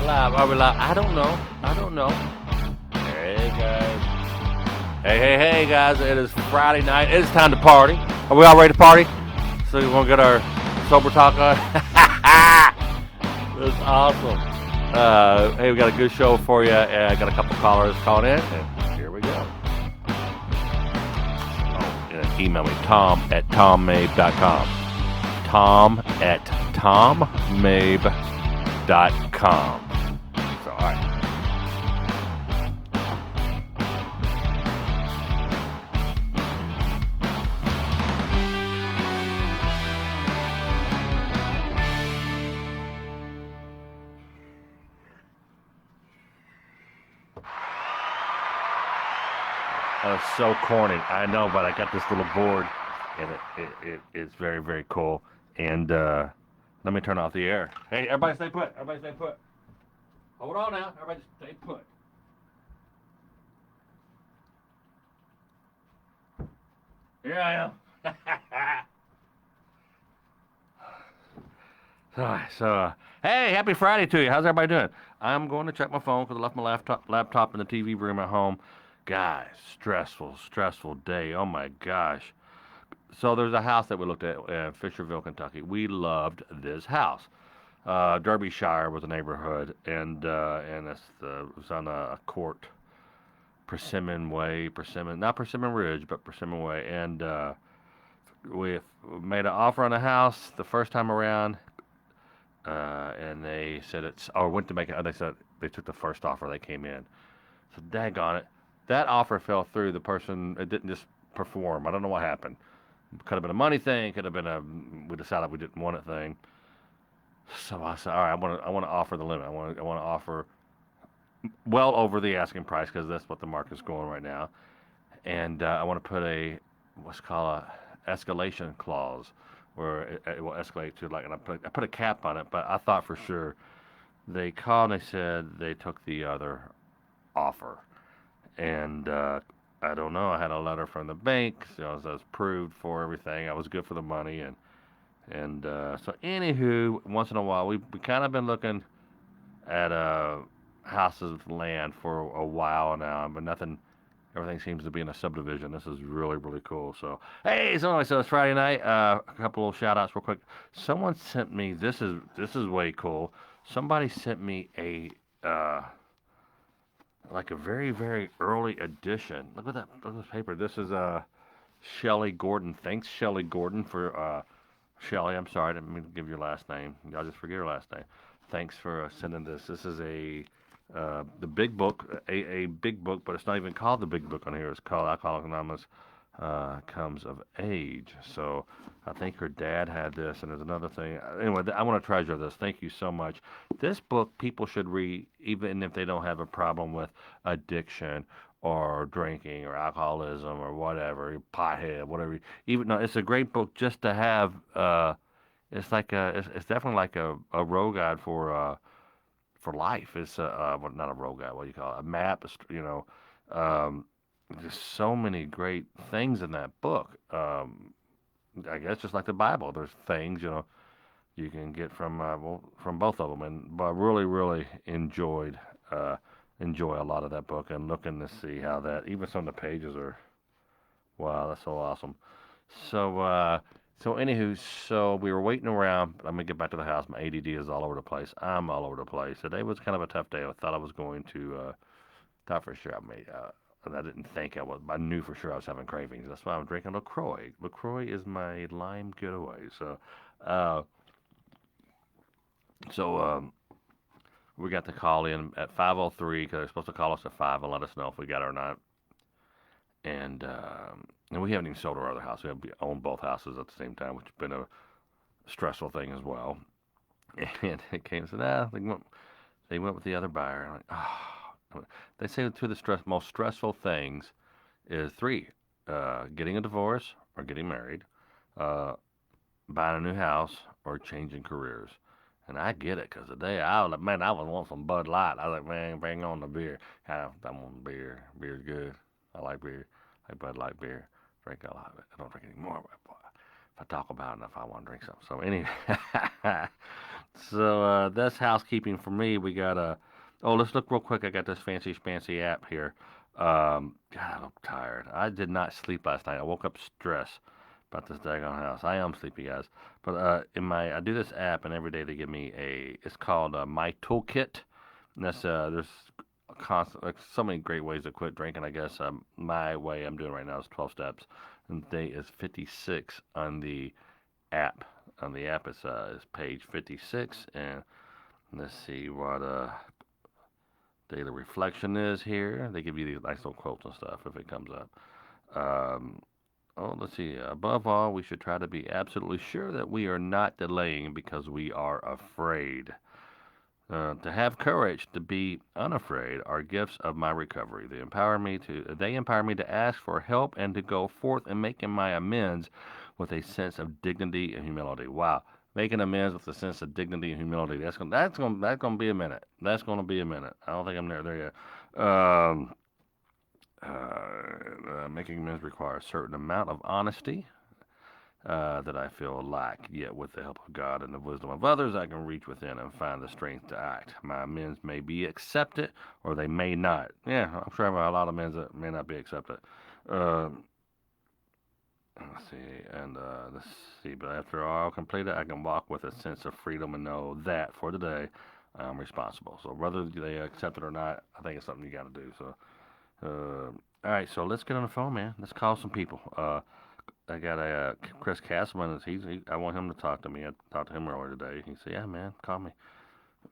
live? Are we live? I don't know. I don't know. Hey, guys. Hey, guys. It is Friday night. It is time to party. Are we all ready to party? So we want to get our sober talk on? This is awesome. Hey, we got a good show for you. I got a couple callers calling in, and here we go. Oh, and email me, tom@tommabe.com. tom@tommabe.com. So, all right. That was so corny. I know, but I got this little board, and it's very, very cool. And let me turn off the air. Hey, everybody stay put. Everybody stay put. Hold on now. Everybody stay put. Here I am. Hey, happy Friday to you. How's everybody doing? I'm going to check my phone because I left my laptop in the TV room at home. Guys, stressful day. Oh my gosh. So there's a house that we looked at in Fisherville, Kentucky. We loved this house. Derbyshire was a neighborhood, and it was on a court, Persimmon Way, not Persimmon Ridge, but Persimmon Way. And we made an offer on the house the first time around, and they said went to make it. They said they took the first offer. They came in. So daggone it, that offer fell through. The person, it didn't just perform. I don't know what happened. Could have been a money thing. Could have been we decided we didn't want it thing. So I said, all right, I want to offer the limit. I want to offer well over the asking price because that's what the market's going right now. And I want to put what's called a escalation clause, where it will escalate to and I put a cap on it. But I thought for sure they called and they said they took the other offer, and I don't know. I had a letter from the bank, so I was approved for everything. I was good for the money, and so anywho, once in a while we kind of been looking at houses with land for a while now, but nothing. Everything seems to be in a subdivision. This is really, really cool. So, hey, so it's Friday night. A couple of shout outs real quick. Someone sent me, this is way cool. Somebody sent me a very, very early edition. Look at that. Look at this paper. This is Shelley Gordon. Thanks, Shelley Gordon, for Shelley. I'm sorry, I didn't mean to give your last name. Y'all just forget your last name. Thanks for sending this. This is the big book, a big book, but it's not even called the big book on here. It's called Alcoholics Anonymous Comes of Age. So I think her dad had this, and there's another thing. Anyway, I want to treasure this. Thank you so much. This book people should read, even if they don't have a problem with addiction or drinking or alcoholism or whatever, pothead, whatever. Even no, it's a great book just to have. It's it's definitely like a road guide for life. It's well, not a road guide. What do you call it? A map. Um, there's so many great things in that book. I guess just like the Bible, there's things you can get from both of them, but I really, really enjoy a lot of that book and looking to see how that even some of the pages are. Wow, that's so awesome. So anywho, so we were waiting around. I'm gonna get back to the house. My ADD is all over the place. I'm all over the place. Today was kind of a tough day. I thought I was going to, thought for sure and I didn't think I was. I knew for sure I was having cravings. That's why I'm drinking LaCroix. LaCroix is my lime getaway. Uh, so we got the call in at 5:03 because they're supposed to call us at 5 and let us know if we got it or not. And we haven't even sold our other house. We own both houses at the same time, which has been a stressful thing as well. And it came and said, they went with the other buyer. I'm like, oh. They say two of the most stressful things is three: getting a divorce or getting married, buying a new house, or changing careers. And I get it, because today I was want some Bud Light. I was like, man, bring on the beer. I want beer. Beer's good. I like beer. I like Bud Light beer. Drink a lot of it. I don't drink anymore, but boy, if I talk about it enough, I want to drink some. So anyway, So that's housekeeping for me. We got oh, let's look real quick. I got this fancy app here. God, I'm tired. I did not sleep last night. I woke up stressed about this daggone house. I am sleepy, guys. But I do this app, and every day they give me it's called My Toolkit. And that's there's a constant, like so many great ways to quit drinking. I guess my way I'm doing right now is 12 steps, and the day is 56 on the app. On the app, it's page 56, and let's see what daily reflection is here. They give you these nice little quotes and stuff if it comes up. Um, oh, let's see. Above all, we should try to be absolutely sure that we are not delaying because we are afraid. To have courage, to be unafraid, are gifts of my recovery. They empower me to ask for help and to go forth and making my amends with a sense of dignity and humility. Wow, making amends with a sense of dignity and humility. That's gonna be a minute. That's gonna be a minute. I don't think I'm there yet. Making amends requires a certain amount of honesty that I feel lack, yet with the help of God and the wisdom of others, I can reach within and find the strength to act. My amends may be accepted, or they may not. Yeah, I'm sure I have a lot of amends that may not be accepted. Uh, let's see, let's see. But after all completed, I can walk with a sense of freedom and know that for the day I'm responsible. So whether they accept it or not, I think it's something you got to do. So, all right, so let's get on the phone, man. Let's call some people. I got a Chris Castleman. I want him to talk to me. I talked to him earlier today. He said, "Yeah, man, call me."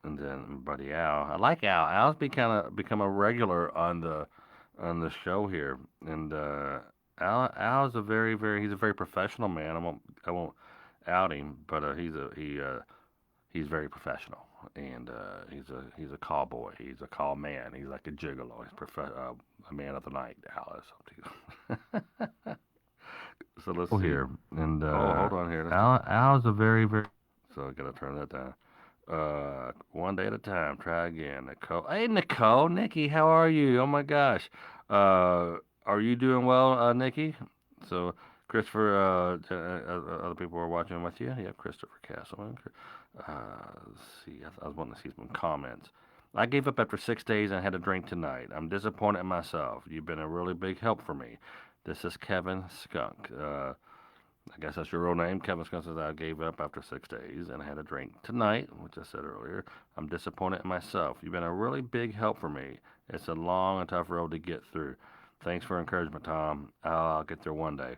And then buddy Al. I like Al. Al's become a regular on the show here. And Al's a he's a very professional man. I won't out him, but he's very professional. And he's a call boy. He's a call man. He's like a gigolo. A man of the night. Al is. So let's see here. And hold on here. Al's a very. So I gotta turn that down. One day at a time. Try again. Nicole. Hey, Nicole. Nikki, how are you? Oh my gosh. Are you doing well, Nikki? So Christopher. Other people are watching with you. Yeah, Christopher Castleman. Let's see. I was wanting to see some comments. I gave up after 6 days and had a drink tonight. I'm disappointed in myself. You've been a really big help for me. This is Kevin Skunk. I guess that's your real name. Kevin Skunk says I gave up after 6 days and I had a drink tonight, which I said earlier. I'm disappointed in myself. You've been a really big help for me. It's a long and tough road to get through. Thanks for encouragement, Tom. I'll get there one day.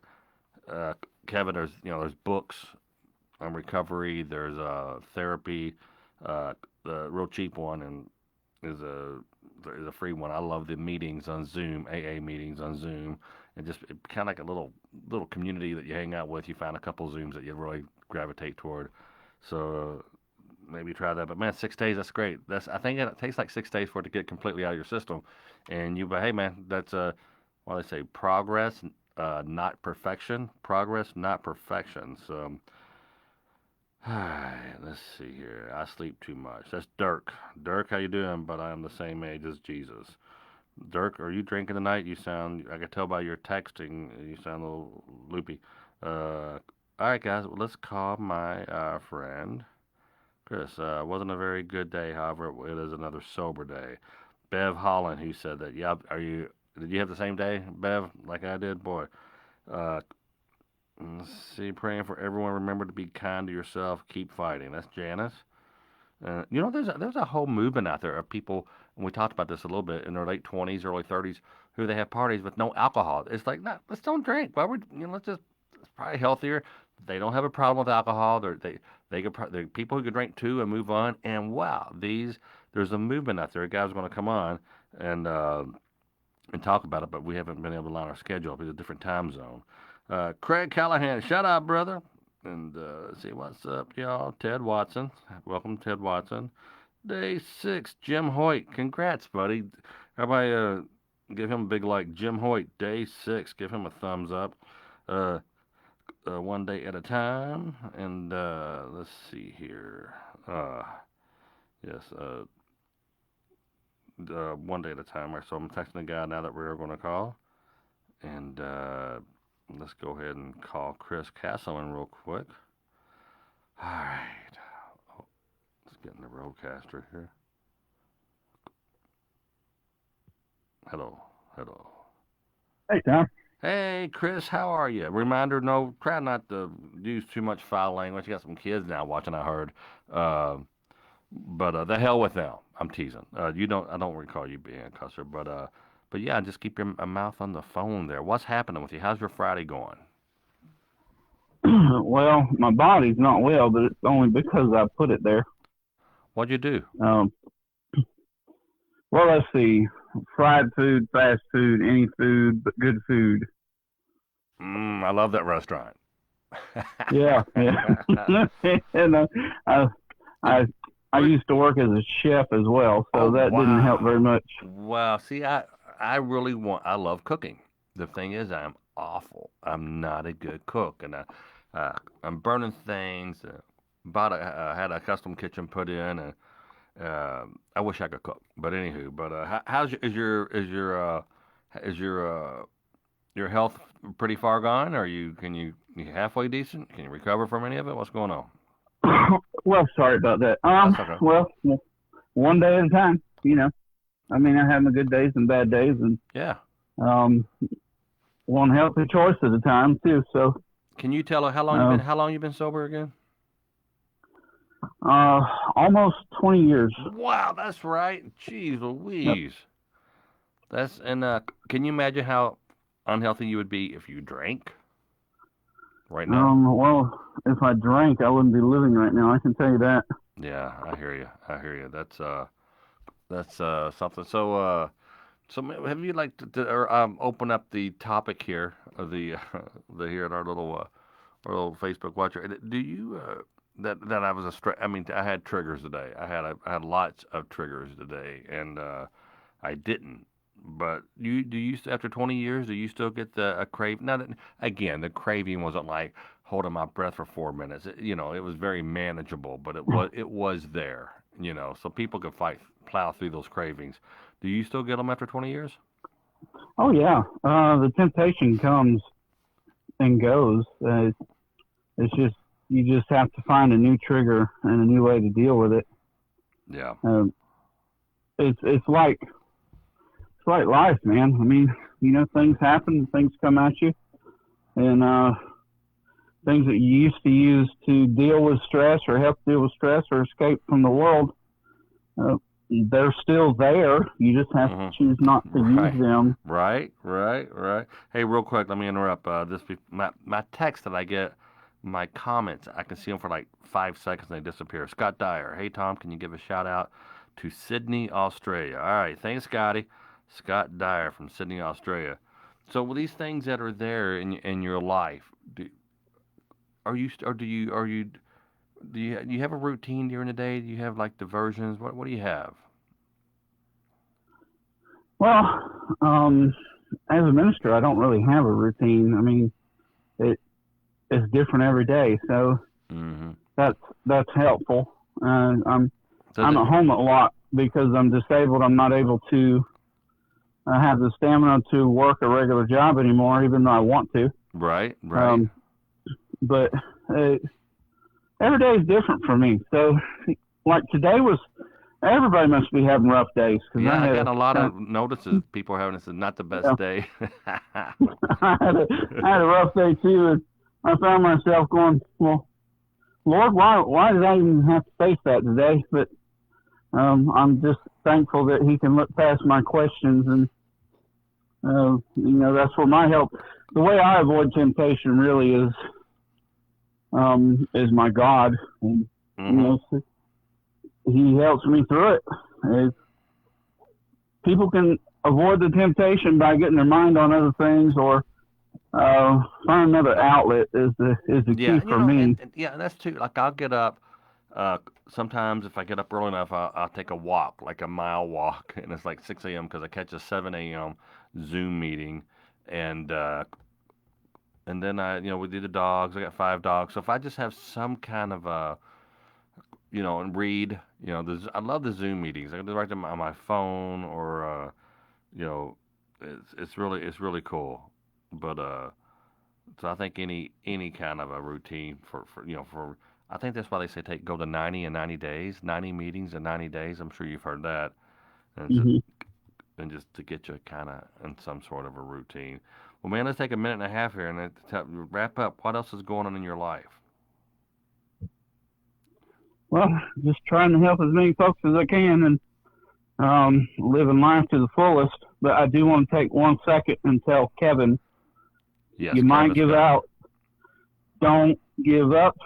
Kevin, there's books on recovery. There's therapy. The real cheap one and is a free one. I love the meetings on Zoom, AA meetings on Zoom, and just kind of like a little community that you hang out with. You find a couple Zooms that you really gravitate toward. So maybe try that. But man, 6 days, that's great. I think it takes like 6 days for it to get completely out of your system. But hey man, that's what they say, progress, not perfection. Progress, not perfection. So. Let's see here. I sleep too much. That's Dirk. Dirk, how you doing? But I am the same age as Jesus. Dirk, are you drinking tonight? I can tell by your texting, you sound a little loopy. All right, guys, well, let's call my friend Chris. Wasn't a very good day, however, it is another sober day. Bev Holland, who said that. Yeah, did you have the same day, Bev, like I did? Boy. Uh, let's see, praying for everyone. Remember to be kind to yourself. Keep fighting. That's Janice. There's a whole movement out there of people, and we talked about this a little bit in their late 20s, early 30s, who they have parties with no alcohol. It's like, no, let's don't drink. Why would let's just it's probably healthier. They don't have a problem with alcohol. They're people who could drink too and move on. And wow, there's a movement out there. A guy's going to come on and talk about it, but we haven't been able to line our schedule up. It's a different time zone. Craig Callahan, shout out, brother. And see what's up, y'all. Ted Watson, welcome, Ted Watson. Day 6, Jim Hoyt. Congrats, buddy. Everybody, give him a big like. Jim Hoyt, day 6. Give him a thumbs up. Uh, one day at a time. And let's see here. Yes. One day at a time. So I'm texting the guy now that we're going to call. And let's go ahead and call Chris Castleman real quick. All right. getting the roadcaster here. Hello, hello. Hey, Tom. Hey, Chris, how are you? Reminder, no, try not to use too much foul language. You got some kids now watching, I heard. Uh, but the hell with them. I'm teasing. I don't recall you being a cusser, but yeah, just keep your mouth on the phone there. What's happening with you? How's your Friday going? Well, my body's not well, but it's only because I put it there. What'd you do? Um, well, let's see. Fried food, fast food, any food, but good food. I love that restaurant. Yeah, yeah. and I, I, I Where- used to work as a chef as well, oh so that didn't help very wow, much. wow. See, I really want. I love cooking. The thing is, I'm awful. I'm not a good cook, and I'm burning things. Bought had a custom kitchen put in, and I wish I could cook. But anywho, how's is your health pretty far gone? Are you halfway decent? Can you recover from any of it? What's going on? Well, sorry about that. That's okay. Well, one day at a time. I mean, I have my good days and bad days, and Yeah. um, one healthy choice at a time too. So, Can you tell her uh, how long you been sober again? uh, almost 20 years. Wow, that's right. Jeez Yep. Louise. That's and can you imagine how unhealthy you would be if you drank right now? Well, if I drank, I wouldn't be living right now. I can tell you that. Yeah, I hear you. I hear you. That's something. Have you like or, open up the topic here of the the here at our little Facebook watcher? Do you that I was I mean, I had triggers today. I had lots of triggers today, and I didn't. But after 20 years, do you still get a crave? Now that again, the craving wasn't like holding my breath for 4 minutes. It was very manageable, but it was there. So people could plow through those cravings. Do you still get them after 20 years? Oh yeah, the temptation comes and goes. It's just you just have to find a new trigger and a new way to deal with it. Yeah. Um, it's like life, man. I mean, things happen, things come at you, and things that you used to use to deal with stress or help deal with stress or escape from the world, uh, they're still there. You just have to hmm choose not to use Right. them. Right. Hey, real quick, let me interrupt. My text that I get, my comments, I can see them for like 5 seconds and they disappear. Scott Dyer. Hey, Tom, can you give a shout out to Sydney, Australia? All right. Thanks, Scotty. Scott Dyer from Sydney, Australia. So, with these things that are there in your life, are you st- or do you have a routine during the day? Do you have like diversions? What do you have? Well, as a minister, I don't really have a routine. I mean, it is different every day, so hmm that's that's helpful. I'm Does I'm it? at home a lot because I'm disabled. I'm not able to have the stamina to work a regular job anymore, even though I want to. Right. Um, but uh, every day is different for me. So, like today was, everybody must be having rough days because Yeah, I I had got a a lot kind of notices people are having this is not the of, best day. I had a rough day too, and I found myself going, well, Lord, why did I even have to face that today? But I'm just thankful that He can look past my questions, and that's where my help. The way I avoid temptation really is my God, and you hmm know He helps me through it. People can avoid the temptation by getting their mind on other things or find another outlet is the Yeah, key for me. and yeah, that's too. Like I'll get up. Uh, Sometimes if I get up early enough, I'll take a walk, like a mile walk, and it's like 6 a.m. because I catch a 7 a.m. Zoom meeting, and and then we do the dogs. I got 5 dogs, so if I just have some kind of and read, I love the Zoom meetings. I can do it right on my phone or you know, it's really cool. But so I think any kind of a routine for I think that's why they say go to 90 in 90 days, 90 meetings in 90 days. I'm sure you've heard that. And just, Hmm. and just to get you kind of in some sort of a routine. Well, man, let's take a minute and a half here and wrap up. What else is going on in your life? Well, just trying to help as many folks as I can and living life to the fullest. But I do want to take 1 second and tell Kevin, Yes, you might Kevin give Scott. out. Don't give up.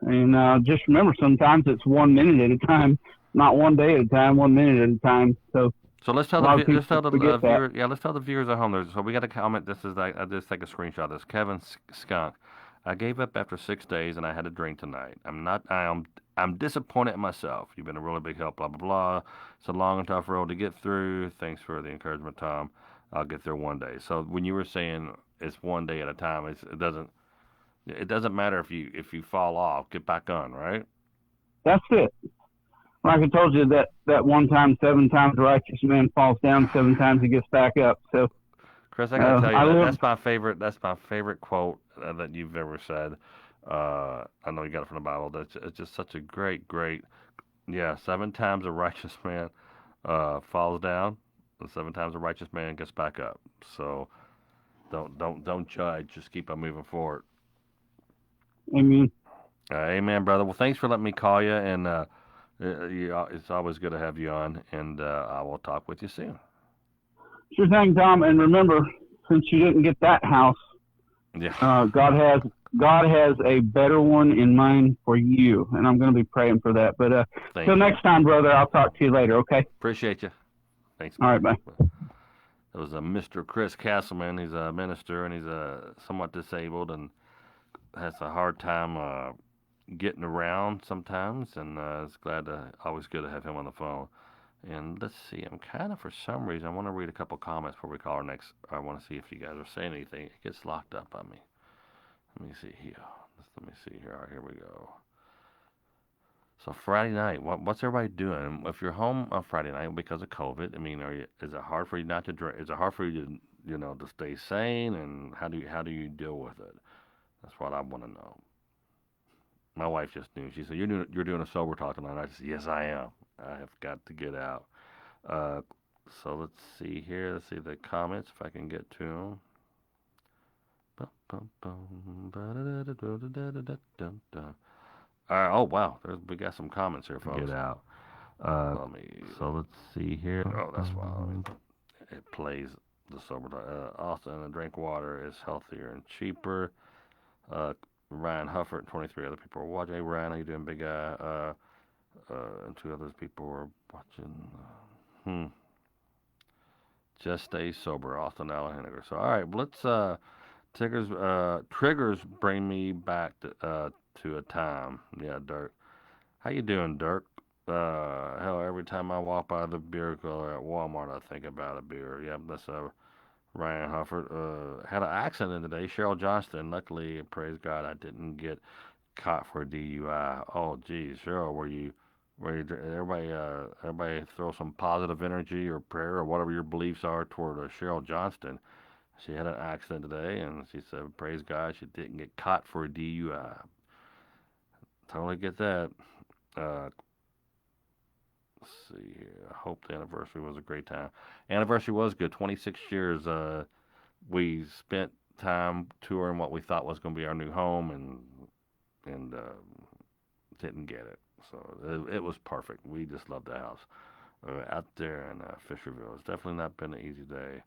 And just remember, sometimes it's 1 minute at a time, not 1 day at a time, 1 minute at a time. So So let's a tell lot of let's people tell the forget that. viewers. Yeah, let's tell the viewers at home. So we got a comment. This is I just take a screenshot of this. Kevin Skunk. I gave up after 6 days and I had a drink tonight. I'm disappointed in myself. You've been a really big help. Blah blah blah. It's a long and tough road to get through. Thanks for the encouragement, Tom. I'll get there one day. So when you were saying it's one day at a time, it doesn't matter if you fall off. Get back on, right? That's it. Like I told you, that one time, 7 times the righteous man falls down, 7 times he gets back up. So Chris, I gotta tell you I that live. that's my favorite quote that you've ever said. I know you got it from the Bible. That's it's just such a great. Yeah, 7 times a righteous man falls down, and 7 times a righteous man gets back up. So don't judge. Just keep on moving forward. I mean, Amen, brother. Well, thanks for letting me call you, and it's always good to have you on. And I will talk with you soon. sure thing, Tom. And remember, since you didn't get that house, Yeah. uh, God has God has a better one in mind for you, and I'm going to be praying for that. But till Thank you. next time, brother, I'll talk to you later. Okay. Appreciate you. Thanks, All man. right. Bye. It was a Mr. Chris Castleman. He's a minister and he's somewhat disabled and has a hard time getting around sometimes. And it's always good to have him on the phone. And let's see, I'm kind of, for some reason, I want to read a couple comments before we call our next. I want to see if you guys are saying anything. It gets locked up on me. Let me see here. Let me see here. All right, here we go. So Friday night, what's everybody doing? If you're home on Friday night because of COVID, I mean, is it hard for you not to drink? Is it hard for you to, to stay sane? And how do you deal with it? That's what I want to know. My wife just knew. She said, "You're doing a sober talk tonight." I said, "Yes, I am. I have got to get out." Uh, so let's see here. Let's see the comments if I can get to them. All right. Oh wow, we got some comments here, folks. Get out. Let me. So let's see here. Oh, that's why. It plays the sober. Austin, drink water is healthier and cheaper. Uh, Ryan Hufford and 23 other people are watching. Hey, Ryan, how you doing, big guy? And two other people were watching. Just stay sober, Austin Allen Henniger. So, all right, let's. Triggers bring me back to a time. Yeah, Dirk. How you doing, Dirk? Hell, every time I walk by the beer cooler at Walmart, I think about a beer. Yep, that's Ryan Hufford. Had an accident today. Cheryl Johnston. Luckily, praise God, I didn't get caught for a DUI. Oh, geez, Cheryl, everybody throw some positive energy or prayer or whatever your beliefs are toward Cheryl Johnston. She had an accident today, and she said, praise God, she didn't get caught for a DUI. Totally get that. Uh, let's see here. I hope the anniversary was a great time. Anniversary was good. 26 years. We spent time touring what we thought was going to be our new home, and didn't get it. So it was perfect. We just loved the house out there in Fisherville. It's definitely not been an easy day.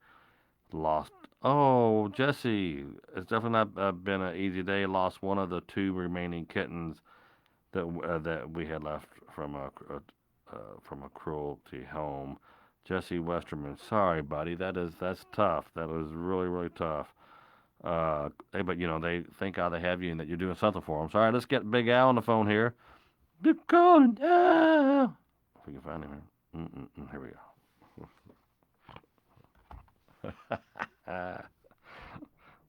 Lost. Oh, Jesse, it's definitely not been an easy day. Lost one of the two remaining kittens that we had left from a cruelty home. Jesse Westerman, sorry, buddy. That's tough. That was really tough. But they thank God they have you and that you're doing something for them. So, all right, let's get Big Al on the phone here. They're calling Al. If we can find him here. Here we go.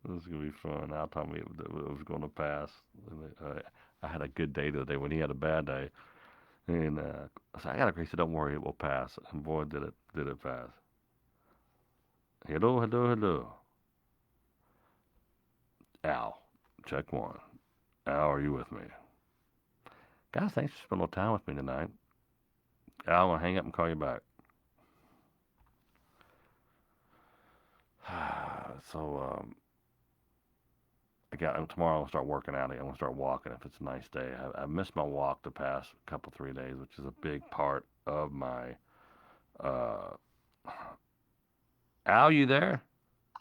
This is gonna be fun. Al told me it was going to pass. I had a good day the other day when he had a bad day, and I said, "I got a grace. So don't worry, it will pass." And boy, did it pass. Hello. Al, check one. Al, are you with me? Guys, thanks for spending a little time with me tonight. I'm going to hang up and call you back. So, tomorrow I'm gonna start working out again. I'm gonna start walking if it's a nice day. I missed my walk the past couple 3 days, which is a big part of my. Uh, Al, you there?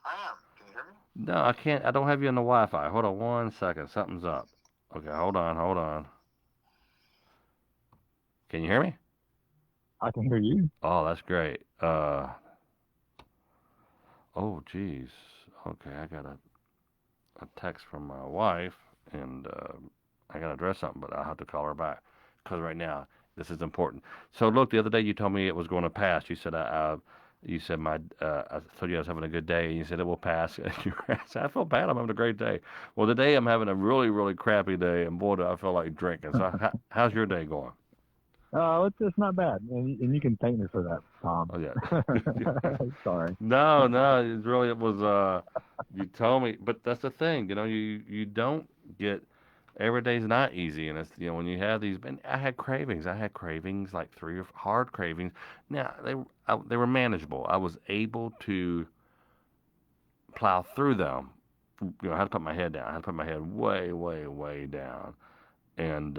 I am. Can you hear me? No, I can't. I don't have you on the Wi-Fi. Hold on 1 second. Something's up. Okay, hold on, hold on. Can you hear me? I can hear you. Oh, that's great. Oh, geez. Okay, I got a text from my wife, and I got to address something, but I'll have to call her back because right now this is important. So, look, the other day you told me it was going to pass. You said you said I told you I was having a good day, and you said it will pass. And I said, I feel bad. I'm having a great day. Well, today I'm having a really, really crappy day, and boy, do I feel like drinking. So, how's your day going? It's not bad, and you can thank me for that, Tom. Oh yeah. Sorry. No, it was you told me, but that's the thing, you don't get every day's not easy, and it's when you have these. And I had cravings. I had cravings like three or hard cravings. Now they were manageable. I was able to plow through them. I had to put my head down. I had to put my head way, way, way down, and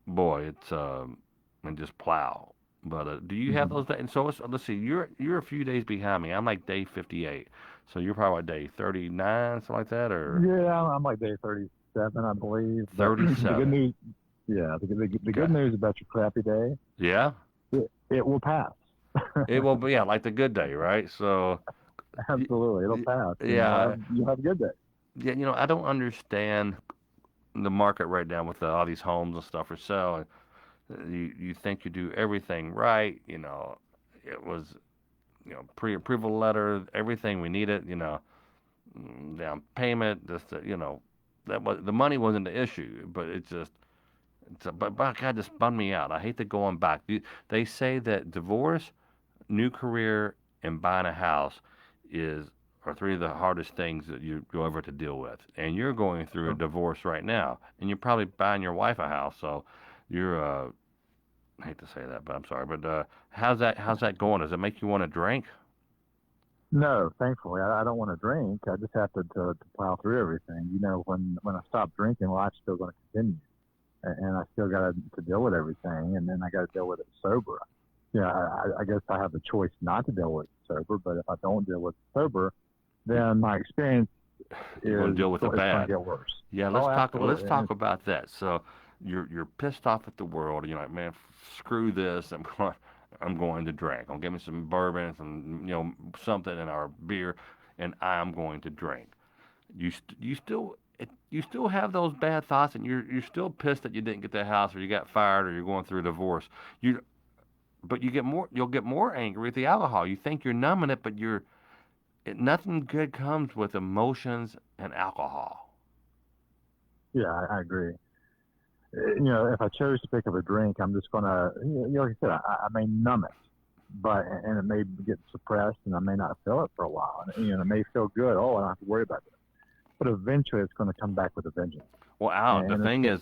boy, it's and just plow. But do you have those days? And so let's see. You're a few days behind me. I'm like day 58. So you're probably like day 39, something like that, or Yeah, I'm like day 37, I believe. But 37. The good news, yeah, the good news about your crappy day, Yeah, it will pass. it will be. Yeah, like the good day, right? So Absolutely, it'll pass. yeah, You'll have a good day. yeah. I don't understand the market right now with all these homes and stuff for sale. And you think you do everything right. It was pre-approval letter, everything we needed. Down payment, just that was the money wasn't the issue, but but God, just spun me out. I hate to go on back. They say that divorce, new career, and buying a house are three of the hardest things that you'll ever to deal with. And you're going through a divorce right now, and you're probably buying your wife a house. So you're I hate to say that, but I'm sorry. But how's that going? Does it make you want to drink? No, thankfully, I don't want to drink. I just have to plow through everything. When I stop drinking, life's still going to continue, and I still got to deal with everything, and then I got to deal with it sober. I guess I have the choice not to deal with it sober, but if I don't deal with it sober, then my experience You're going to deal with the it's going bad. to get worse. Yeah, Oh, let's absolutely. talk about that. So you're pissed off at the world. You're like, man, screw this. I'm going to drink. I'll give me some bourbon, some something in our beer, and I'm going to drink. You still have those bad thoughts, and you're still pissed that you didn't get that house, or you got fired, or you're going through a divorce. But you'll get more angry with the alcohol. You think you're numbing it, but nothing good comes with emotions and alcohol. Yeah, I agree. If I chose to pick up a drink, I'm just gonna, like I said, I may numb it, and it may get suppressed, and I may not feel it for a while, and it may feel good. Oh, I don't have to worry about it. But eventually, it's going to come back with a vengeance. Well, Al, And the thing is,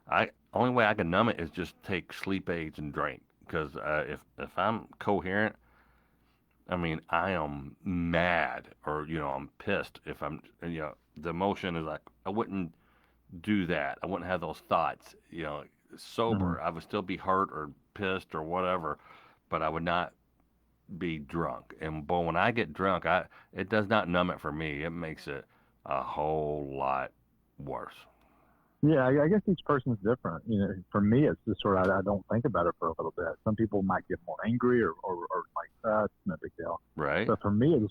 I only way I can numb it is just take sleep aids and drink. Because if I'm coherent, I mean, I am mad or I'm pissed. If I'm, the emotion is like I wouldn't do that. I wouldn't have those thoughts. Mhm. Sober, I would still be hurt or pissed or whatever, but I would not be drunk. And boy, when I get drunk, it does not numb it for me. It makes it a whole lot worse. Yeah, I guess each person's different. For me, it's just sort of I don't think about it for a little bit. Some people might get more angry or like it's no big deal. Right? But for me, it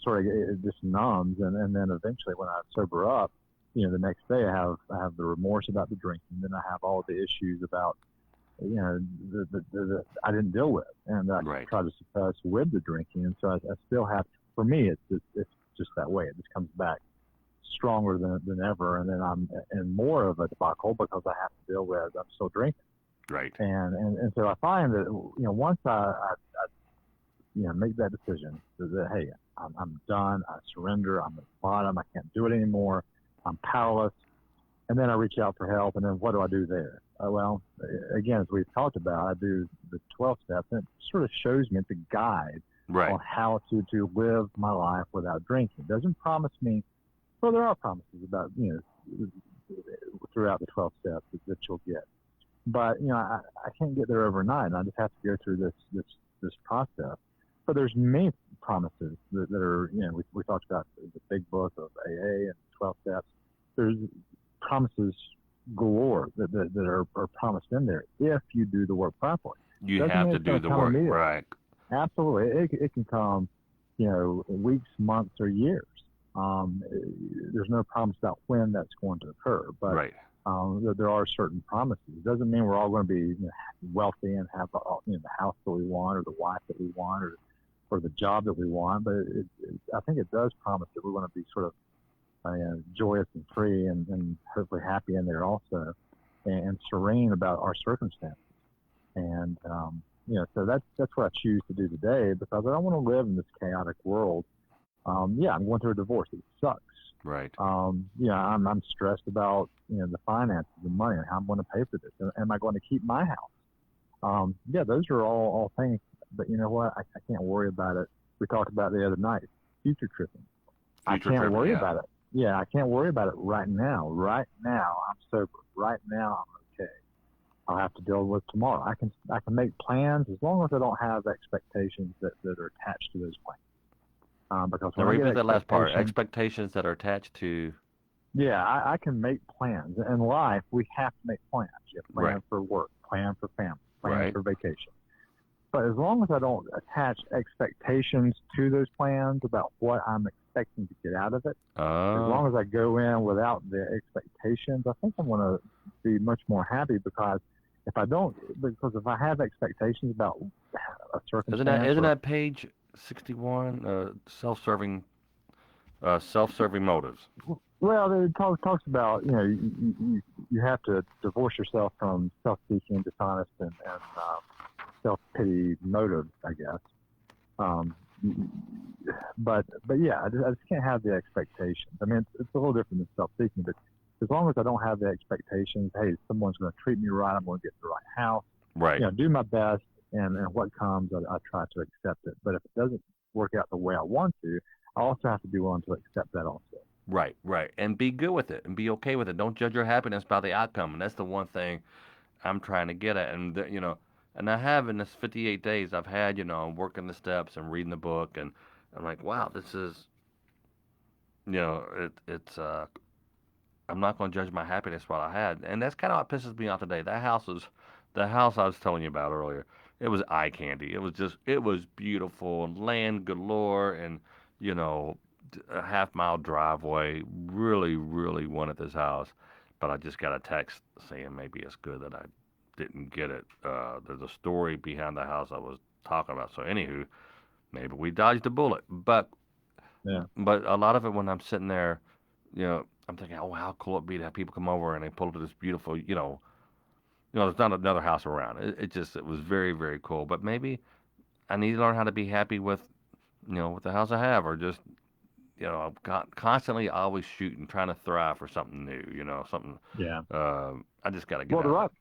just numbs, and then eventually when I sober up, the next day I have the remorse about the drinking, then I have all the issues about I didn't deal with, and I Right. try to suppress with the drinking, and so I still have. For me, it's just that way. It just comes back stronger than ever, and then I'm in more of a debacle because I have to deal with I'm still drinking, Right. and so I find that once I make that decision that hey I'm done, I surrender, I'm at the bottom, I can't do it anymore, I'm powerless, and then I reach out for help, and then what do I do there? Well, again, as we've talked about, I do the 12 steps, and it sort of shows me, it's a guide Right. on how to live my life without drinking. It doesn't promise me, well, there are promises about, throughout the 12 steps that you'll get. But, I can't get there overnight, and I just have to go through this process. But there's many promises that are, we talked about the big book of AA and 12 steps. There's promises galore that are promised in there if you do the work properly. You have to do the work, right? Absolutely. It can come, weeks, months, or years. There's no promise about when that's going to occur, but right. There are certain promises. It doesn't mean we're all going to be wealthy and have the house that we want, or the wife that we want, or the job that we want. But I think it does promise that we're going to be sort of joyous and free and hopefully happy in there also, and serene about our circumstances. And so that's what I choose to do today, because I don't want to live in this chaotic world. I'm going through a divorce. It sucks. Right. I'm stressed about the finances, the money, and how I'm going to pay for this. Am I going to keep my house? Those are all things. But you know what? I can't worry about it. We talked about it the other night. Future tripping. I can't worry about it. Yeah, I can't worry about it right now. Right now, I'm sober. Right now, I'm okay. I'll have to deal with tomorrow. I can make plans as long as I don't have expectations that are attached to those plans. Because when repeat that last part. Expectations that are attached to. Yeah, I can make plans. In life, we have to make plans. You have to plan for work, plan for family, plan for vacation. But as long as I don't attach expectations to those plans about what I'm expecting to get out of it, as long as I go in without the expectations, I think I'm going to be much more happy, because if I have expectations about a circumstance. Isn't that page 61, self-serving motives? Well, it talks about, you have to divorce yourself from self-seeking, dishonest, and self-pity motives, I guess. But yeah, I just can't have the expectations. I mean, it's a little different than self-seeking, but as long as I don't have the expectations, hey, someone's going to treat me right, I'm going to get the right house. Right. Do my best, and what comes, I try to accept it. But if it doesn't work out the way I want to, I also have to be willing to accept that also. Right. And be good with it and be okay with it. Don't judge your happiness by the outcome. And that's the one thing I'm trying to get at. And, and I have in this 58 days, I've had, I'm working the steps and reading the book. And I'm like, wow, this is, it's, I'm not going to judge my happiness while I had. And that's kind of what pisses me off today. The house I was telling you about earlier. It was eye candy. It was beautiful and land galore and, a half-mile driveway. Really, really wanted this house, but I just got a text saying maybe it's good that I didn't get it. There's a story behind the house I was talking about. So anywho, maybe we dodged a bullet. But a lot of it, when I'm sitting there, I'm thinking, oh, how cool it'd be to have people come over and they pull up to this beautiful, there's not another house around. It was very, very cool. But maybe I need to learn how to be happy with, with the house I have, or just, I'm constantly always shooting, trying to thrive for something new, something. Yeah. I just got to get out.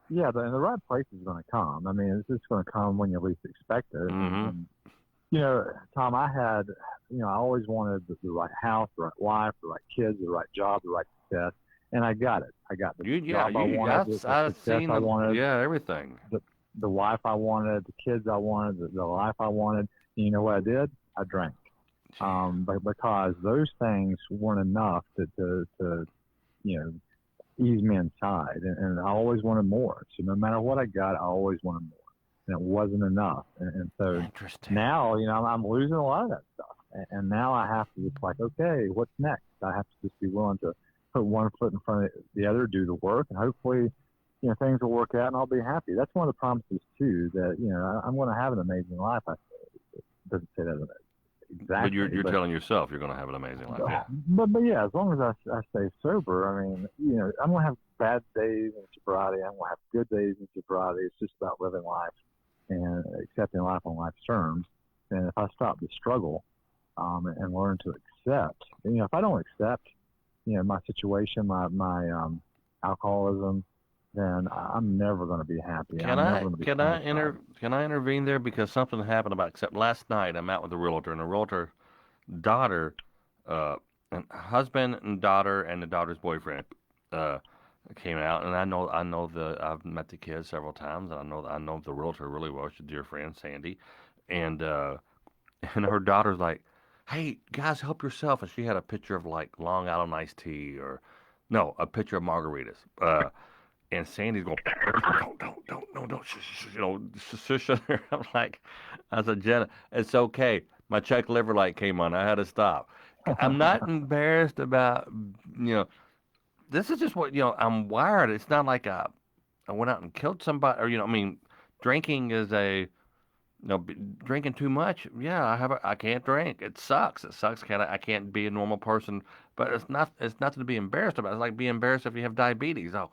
And the right place is going to come. I mean, it's just going to come when you least expect it. Mm-hmm. And, Tom, I always wanted the right house, the right wife, the right kids, the right job, the right success. And I got it. I got the job I wanted, the success I wanted. Yeah, everything. The wife I wanted, the kids I wanted, the life I wanted. And you know what I did? I drank. Because those things weren't enough to ease me inside. And I always wanted more. So no matter what I got, I always wanted more. And it wasn't enough. And so now, I'm losing a lot of that stuff. And now I have to just okay, what's next? I have to just be willing to put one foot in front of the other, do the work, and hopefully, things will work out and I'll be happy. That's one of the promises too, that, I'm going to have an amazing life. It doesn't say that exactly. But you're telling yourself you're going to have an amazing life. Yeah. But yeah, as long as I stay sober, I mean, I'm going to have bad days in sobriety. I'm going to have good days in sobriety. It's just about living life and accepting life on life's terms. And if I stop the struggle, and learn to accept, if I don't accept my situation, my alcoholism, then I'm never going to be happy. Can I'm never I going to be can I satisfied. inter can I intervene there because something happened about except last night I'm out with the realtor and the realtor daughter, uh, and husband and daughter and the daughter's boyfriend, uh, came out and I know I've met the kids several times and I know the realtor really well. She's a dear friend Sandy, and and her daughter's like, "Hey guys, help yourself," and she had a picture of like Long Island iced tea or no, a picture of margaritas. And Sandy's going, don't, shush her. I'm like, I said, Jenna, it's okay. My check liver light came on. I had to stop. I'm not embarrassed about, you know, this is just what, I'm wired. It's not like I went out and killed somebody or, I mean, drinking is drinking too much. Yeah, I can't drink. It sucks. It sucks. I can't be a normal person. But it's nothing to be embarrassed about. It's like being embarrassed if you have diabetes. Oh,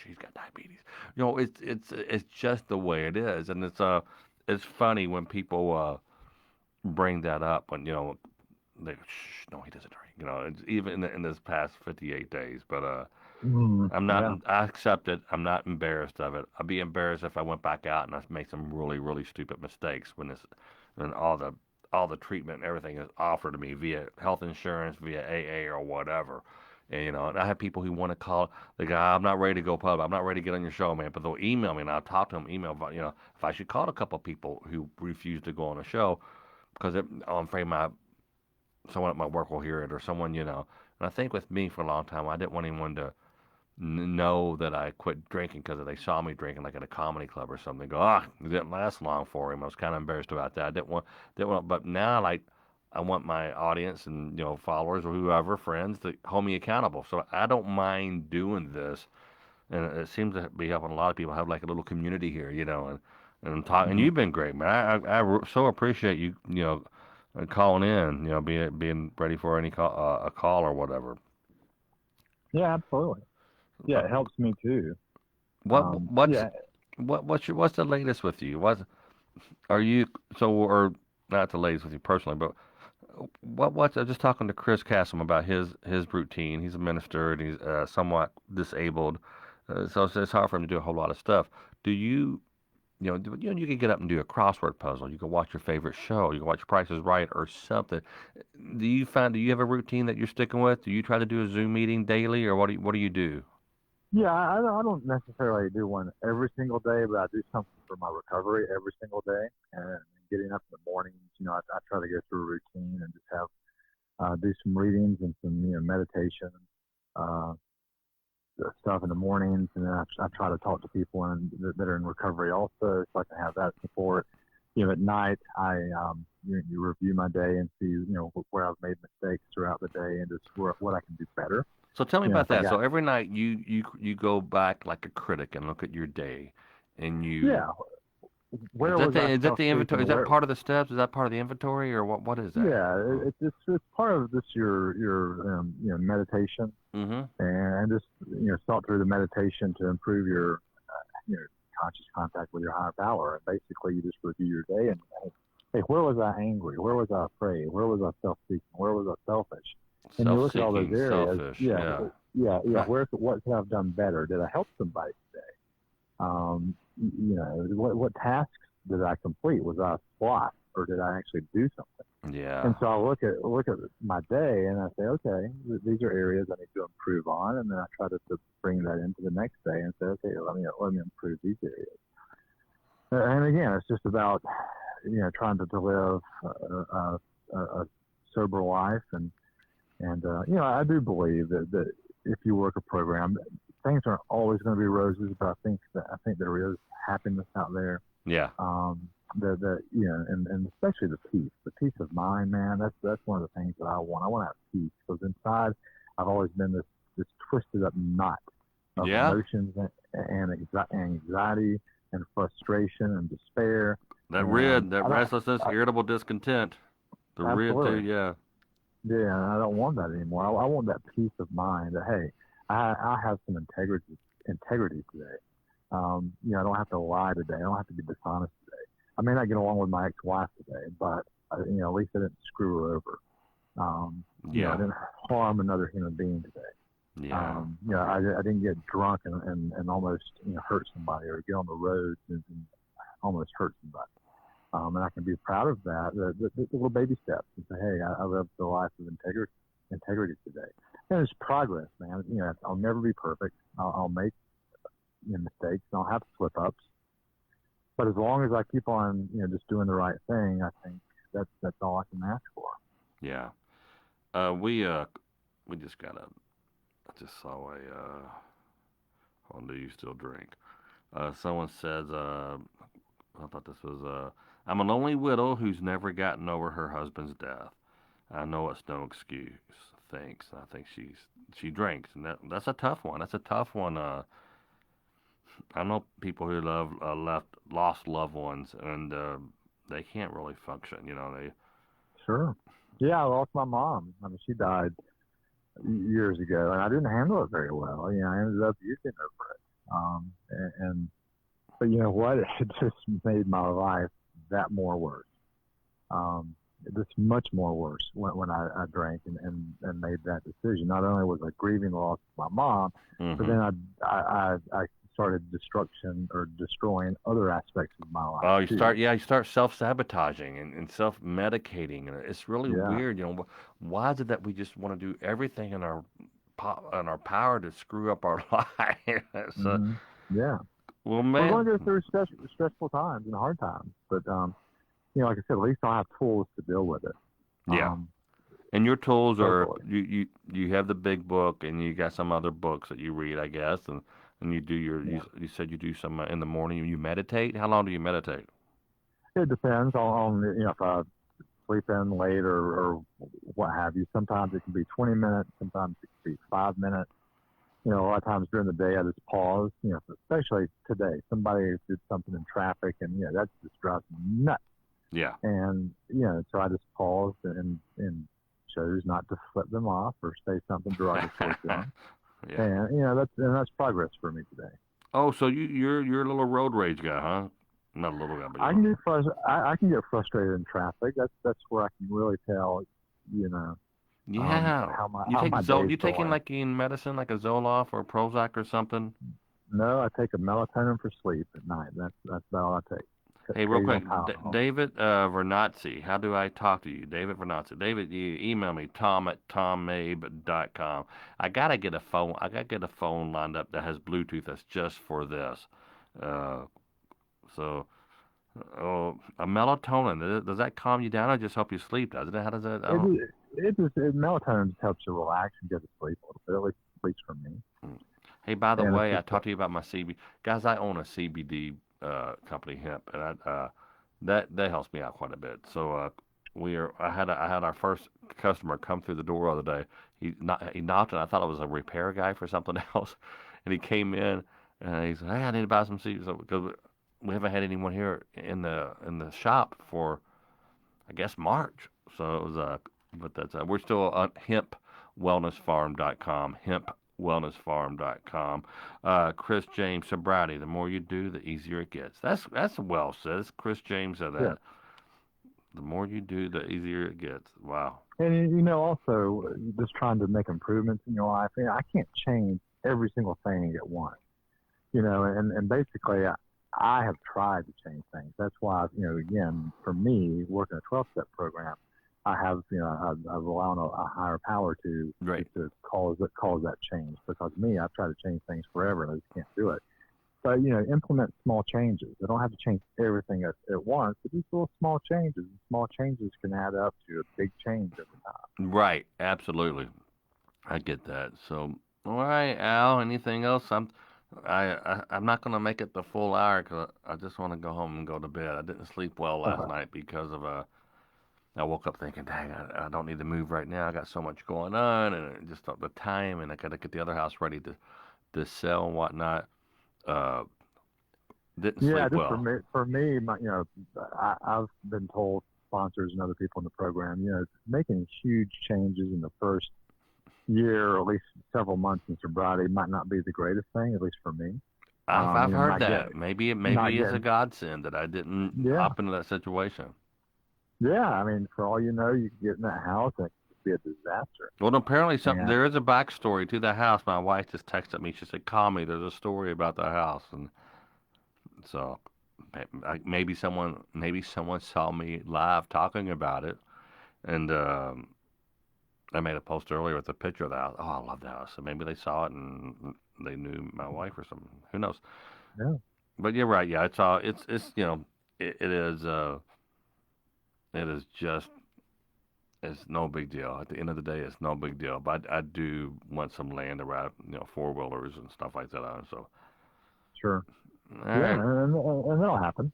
she's got diabetes. It's just the way it is, and it's funny when people bring that up when they shh, no, he doesn't drink. It's even in this past 58 days. But I'm not. Yeah. I accept it. I'm not embarrassed of it. I'd be embarrassed if I went back out and I made some really, really stupid mistakes when all the treatment and everything is offered to me via health insurance, via AA or whatever. And I have people who want to call the guy. I'm not ready to go public. I'm not ready to get on your show, man. But they'll email me and I'll talk to them. Email about if I should call a couple of people who refuse to go on a show because I'm afraid someone at my work will hear it or someone. And I think with me for a long time, I didn't want anyone to know that I quit drinking because they saw me drinking like at a comedy club or something. Go, it didn't last long for him. I was kind of embarrassed about that. I didn't want, but now like I want my audience and followers or whoever, friends, to hold me accountable. So I don't mind doing this, and it seems to be helping a lot of people have like a little community here, and talk. And Mhm. you've been great, man. I so appreciate you, calling in, being ready for any call, a call or whatever. Yeah, absolutely. Yeah, Uh, it helps me too. What what's Yeah, what's the latest with you? What are you or not the latest with you personally, but what's I was just talking to Chris Cassom about his routine. He's a minister and he's somewhat disabled, so it's hard for him to do a whole lot of stuff. Do you you can get up and do a crossword puzzle. You can watch your favorite show. You can watch Price is Right or something. Do you have a routine that you're sticking with? Do you try to do a Zoom meeting daily, or what do you do? yeah. I don't necessarily do one every single day, but I do something for my recovery every single day. And getting up in the mornings, I try to go through a routine and just have do some readings and some meditation uh, stuff in the mornings, and then I try to talk to people that are in recovery also, so I can have that support. At night, I you review my day and see where I've made mistakes throughout the day and just what I can do better. So tell me If about I that. got So every night you go back like a critic and look at your day, and yeah, is where that was I the inventory? self-seeking? Is that Where part of the steps? Is that part of the inventory, or what is that? yeah, it's part of this your meditation Mm-hmm. and just thought through the meditation to improve your you know conscious contact with your higher power. And basically, you just review your day and hey, where was I angry? Where was I afraid? Where was I self-seeking? Where was I selfish? And you look at all those Self-seeking, areas. selfish. Yeah, Yeah. yeah. What could I have done better? Did I help somebody today? What tasks did I complete? Was I a slot or did I actually do something? Yeah. And so I look at my day and I say, okay, these are areas I need to improve on, and then I try to bring that into the next day and say, okay, let me improve these areas. And again, it's just about trying to live a sober life, and I do believe that if you work a program, things aren't always going to be roses, but I think there is happiness out there. Yeah. And especially the peace of mind, man. That's one of the things that I want. I want to have peace because inside I've always been this twisted up knot of Yeah. emotions and anxiety and frustration and despair. And That I don't restlessness, I, irritable discontent. The rid too. absolutely, Yeah. yeah. I don't want that anymore. I want that peace of mind that hey, I have some integrity today. I don't have to lie today. I don't have to be dishonest today. I may not get along with my ex-wife today, but at least I didn't screw her over. You know, I Yeah. didn't harm another human being today. Yeah. You know, I didn't get drunk and almost, you know, hurt somebody or get on the road and almost hurt somebody. And I can be proud of that, the little baby steps, and say, hey, I lived the life of integrity today. And it's progress, man. You know, I'll never be perfect. I'll make, you know, mistakes, and I'll have slip ups. But as long as I keep on, you know, just doing the right thing, I think that's all I can ask for. Yeah. We just got a. I just saw a. Hold on, do you still drink? Someone says. I thought this was. I'm a lonely widow who's never gotten over her husband's death. I know it's no excuse. Thanks. I think she drinks, and that's a tough one. That's a tough one. I know people who love lost loved ones, and they can't really function. You know, they. Sure. Yeah, I lost my mom. I mean, she died years ago, and I didn't handle it very well. You know, I ended up getting over it. But you know what? It just made my life that more worse. Just much more worse when I drank and made that decision. Not only was I grieving the loss of my mom, but then I started destroying other aspects of my life. Oh, too. you start self-sabotaging and self-medicating, and it's really Yeah. weird. You know, why is it that we just want to do everything in our power to screw up our lives? Yeah. Well, We're going man, to go through stressful times and hard times, but you know, like I said, at least I'll have tools to deal with it. yeah. And your tools are Hopefully. you have the big book, and you got some other books that you read, I guess, and you do Yeah. you said you do some in the morning. You meditate. How long do you meditate? It depends on you know, if I sleep in late or what have you. Sometimes it can be 20 minutes. Sometimes it can be 5 minutes. You know, a lot of times during the day I just pause. You know, especially today, somebody did something in traffic, and you know that just drives me nuts. Yeah. And you know, so I just paused and chose not to flip them off or say something derogatory to them. Yeah. And you know, that's progress for me today. Oh, so you're a little road rage guy, huh? Not a little guy, but I can get I can get frustrated in traffic. That's where I can really tell, you know, yeah. You how take my You day's taking going. like in medicine, like a Zoloft or Prozac or something? No, I take a melatonin for sleep at night. That's about all I take. Hey, real Occasional quick, Tylenol. David Vernazzi. How do I talk to you, David Vernazzi? David, you email me tom@tommabe.com. I gotta get a phone. I gotta get a phone lined up that has Bluetooth that's just for this. Uh, so, a melatonin. Does that calm you down or just help you sleep? Doesn't it? How does that? I don't. Melatonin just helps you relax and go to sleep a little bit. At least for me. Hmm. Hey, by the And it's way, I just talked to you about my CBD. Guys, I own a CBD company, hemp, and that helps me out quite a bit. So I had our first customer come through the door the other day. He knocked, and I thought it was a repair guy for something else, and he came in and he said, "Hey, I need to buy some CBD because we haven't had anyone here in the shop for I guess March." So it was but that's we're still on hempwellnessfarm.com, hempwellnessfarm.com. Chris James, sobriety. The more you do, the easier it gets. That's well said. Chris James said yeah. that. The more you do, the easier it gets. Wow. And you know, also just trying to make improvements in your life. You know, I can't change every single thing at once. You know, and basically, I have tried to change things. That's why, you know, again, for me, working a 12-step program, I have, you know, I've allowed a higher power Right. to cause that change. Because me, I've tried to change things forever, and I just can't do it. But you know, implement small changes. I don't have to change everything at once, but these little small changes. Small changes can add up to a big change over time. Right. Absolutely. I get that. So, all right, Al. Anything else? I'm not gonna make it the full hour because I just want to go home and go to bed. I didn't sleep well last night because of I woke up thinking, dang, I don't need to move right now. I got so much going on, and just the time, and I got to get the other house ready to sell and whatnot. Uh, didn't Yeah, sleep just well. for me, you know, I've been told sponsors and other people in the program, you know, making huge changes in the first year or at least several months in sobriety might not be the greatest thing, at least for me. I've You know, heard that. Maybe not it's a getting, godsend that I didn't yeah, hop into that situation. yeah. I mean, for all you know, you can get in that house and be a disaster. Well, apparently Yeah. there is a backstory to the house. My wife just texted me. She said, "Call me. There's a story about the house." And so maybe someone saw me live talking about it, and I made a post earlier with a picture of the house. Oh, I love the house. So maybe they saw it and they knew my wife or something. Who knows? Yeah. But you're right. Yeah, it's all. It's it is it is just it's no big deal. At the end of the day, it's no big deal. But I do want some land to ride, four wheelers and stuff like that on. So Sure. all Yeah, right. and that'll happen.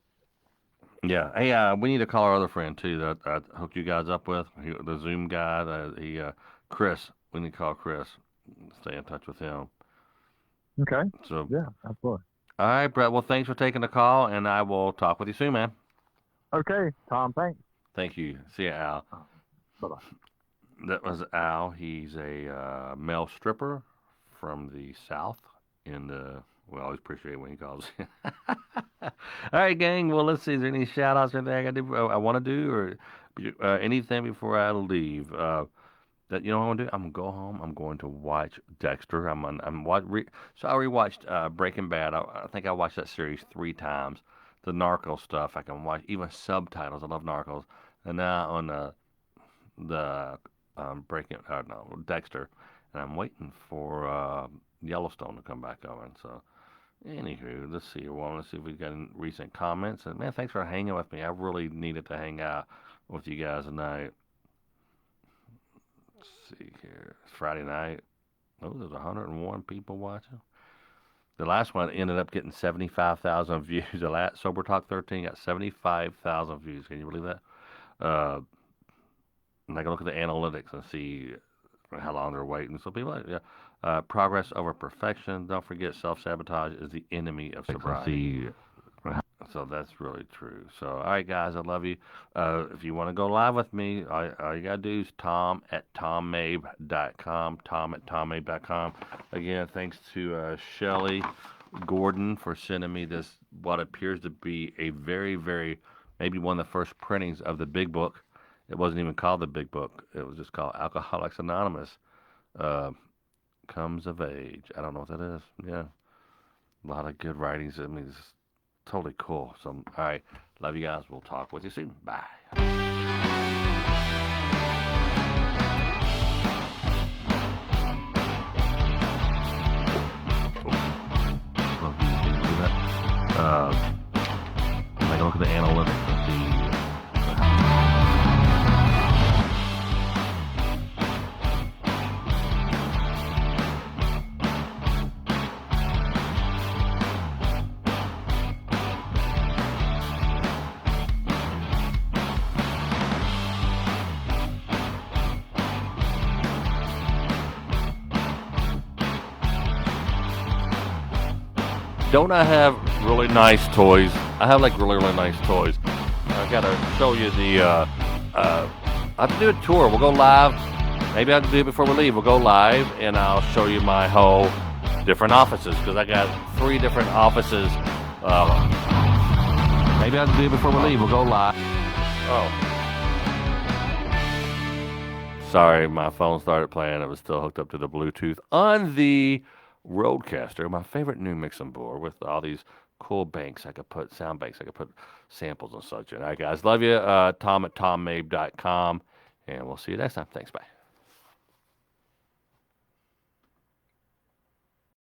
Yeah. Hey, we need to call our other friend too that I hooked you guys up with. The Zoom guy. Chris. We need to call Chris. Stay in touch with him. Okay. So Yeah, absolutely. all right, Brett. Well, thanks for taking the call, and I will talk with you soon, man. Okay, Tom. Thanks. Thank you. See you, Al. Bye bye. That was Al. He's a male stripper from the South. We always appreciate it when he calls. All right, gang. Well, let's see. Is there any shout outs or anything I want to do, or anything before I leave? That what I'm gonna do? I'm gonna go home. I'm going to watch Dexter. So I rewatched Breaking Bad. I think I watched that series 3 times. The Narcos stuff I can watch, even subtitles. I love Narcos. And now on the Dexter, and I'm waiting for Yellowstone to come back on. So, anywho, let's see. Well, let's see if we've got any recent comments. And man, thanks for hanging with me. I really needed to hang out with you guys tonight. Let's see here. It's Friday night. Oh, there's 101 people watching. The last one ended up getting 75,000 views. The last Sober Talk 13 got 75,000 views. Can you believe that? And I can look at the analytics and see how long they're waiting. So people, progress over perfection. Don't forget, self-sabotage is the enemy of sobriety. So that's really true. So, all right, guys, I love you. If you want to go live with me, all you got to do is tom@tommabe.com, tom@tommabe.com. Again, thanks to Shelly Gordon for sending me this, what appears to be a very, very, maybe one of the first printings of the Big Book. It wasn't even called the Big Book. It was just called Alcoholics Anonymous. Comes of Age. I don't know what that is. Yeah. A lot of good writings. I mean, it's totally cool. So, all right. Love you guys. We'll talk with you soon. Bye. I can look at the analytics and see. Don't I have really nice toys? I have like really, really nice toys. I gotta show you I have to do a tour. We'll go live. Maybe I have to do it before we leave. We'll go live and I'll show you my whole different offices because I got 3 different offices. Maybe I have to do it before we leave. We'll go live. Oh. Sorry, my phone started playing. It was still hooked up to the Bluetooth on the Roadcaster, my favorite new mixing board with all these cool banks. Sound banks. I could put samples and such in. All right, guys. Love you. Tom@tommabe.com. And we'll see you next time. Thanks. Bye.